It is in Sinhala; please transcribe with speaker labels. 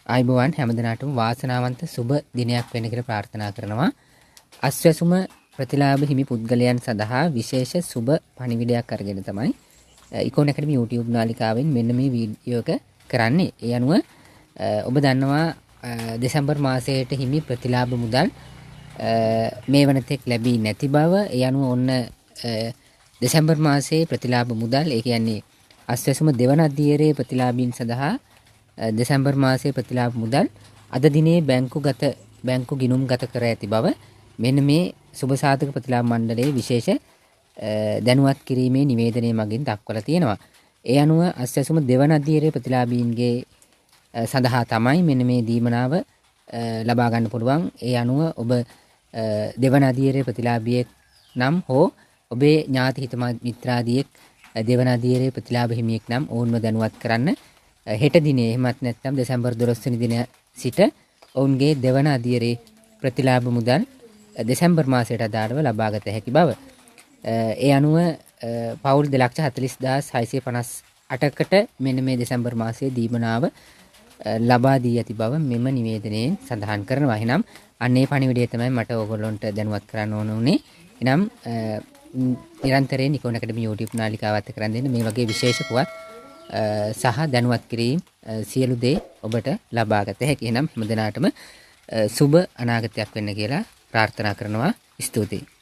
Speaker 1: ආයුබෝවන් හැමදෙනාටම වාසනාවන්ත සුබ දිනයක් වෙන්න කියලා ප්‍රාර්ථනා කරනවා. අස්වැසුම ප්‍රතිලාභ හිමි පුද්ගලයන් සඳහා විශේෂ සුබ පණිවිඩයක් අරගෙන තමයි ඉකෝන් ඇකඩමි YouTube නාලිකාවෙන් මෙන්න මේ වීඩියෝ එක කරන්නේ. ඒ අනුව ඔබ දන්නවා දෙසැම්බර් මාසයට හිමි ප්‍රතිලාභ මුදල් මේ වනතෙක් ලැබී නැති බව. ඒ අනුව ඔන්න දෙසැම්බර් මාසයේ ප්‍රතිලාභ මුදල් ඒ කියන්නේ අස්වැසුම දෙවන අධ්‍යයනයේ ප්‍රතිලාභීන් සඳහා දෙසැම්බර් මාසයේ ප්‍රතිලාභ මුදල් අද දිනේ බැංකු ගිණුම් ගත කර ඇති බව මෙන්න මේ සුබ සාධක ප්‍රතිලාභ මණ්ඩලයේ විශේෂ දැනුවත් කිරීමේ නිවේදනය මගින් දක්වලා තියෙනවා. ඒ අනුව අස්වැසුම දෙවන අධ්‍යයනයේ ප්‍රතිලාභීන්ගේ සඳහා තමයි මෙන්න මේ දීමනාව ලබා ගන්න පුළුවන්. ඒ අනුව ඔබ දෙවන අධ්‍යයනයේ ප්‍රතිලාභියෙක් නම් හෝ ඔබේ ඥාති හිත මිත්‍රාදියෙක් දෙවන අධ්‍යයනයේ ප්‍රතිලාභ හිමියෙක් නම් ඔවුන්ව දැනුවත් කරන්න. හෙට දිනේ එහෙමත් නැත්නම් දෙසැම්බර් 12 වෙනි දින සිට ඔවුන්ගේ දෙවන අධ්‍යයනයේ ප්‍රතිලාභ මුදල් දෙසැම්බර් මාසයට අදාළව ලබාගත හැකි බව. ඒ අනුව පවුල් 2,40,658කට මෙන්න මේ දෙසැම්බර් මාසයේ දීමනාව ලබා දී ඇති බව මෙම නිවේදනයෙන් සඳහන් කරනවා. එහෙනම් අන්නේ පණිවිඩය තමයි මට ඕගොල්ලොන්ට දැනුවත් කරන්න ඕන උනේ. එනම් නිරන්තරයෙන් ඉකෝන් ඇකඩමි YouTube නාලිකාවත් එක්ක කරන් දෙන්න මේ වගේ විශේෂ පුවත් සහ දැනුවත් කිරීම සියලු දේ ඔබට ලබාගත හැකි. එනම් හැමදෙනාටම සුබ අනාගතයක් වෙන්න කියලා ප්‍රාර්ථනා කරනවා. ස්තුතියි.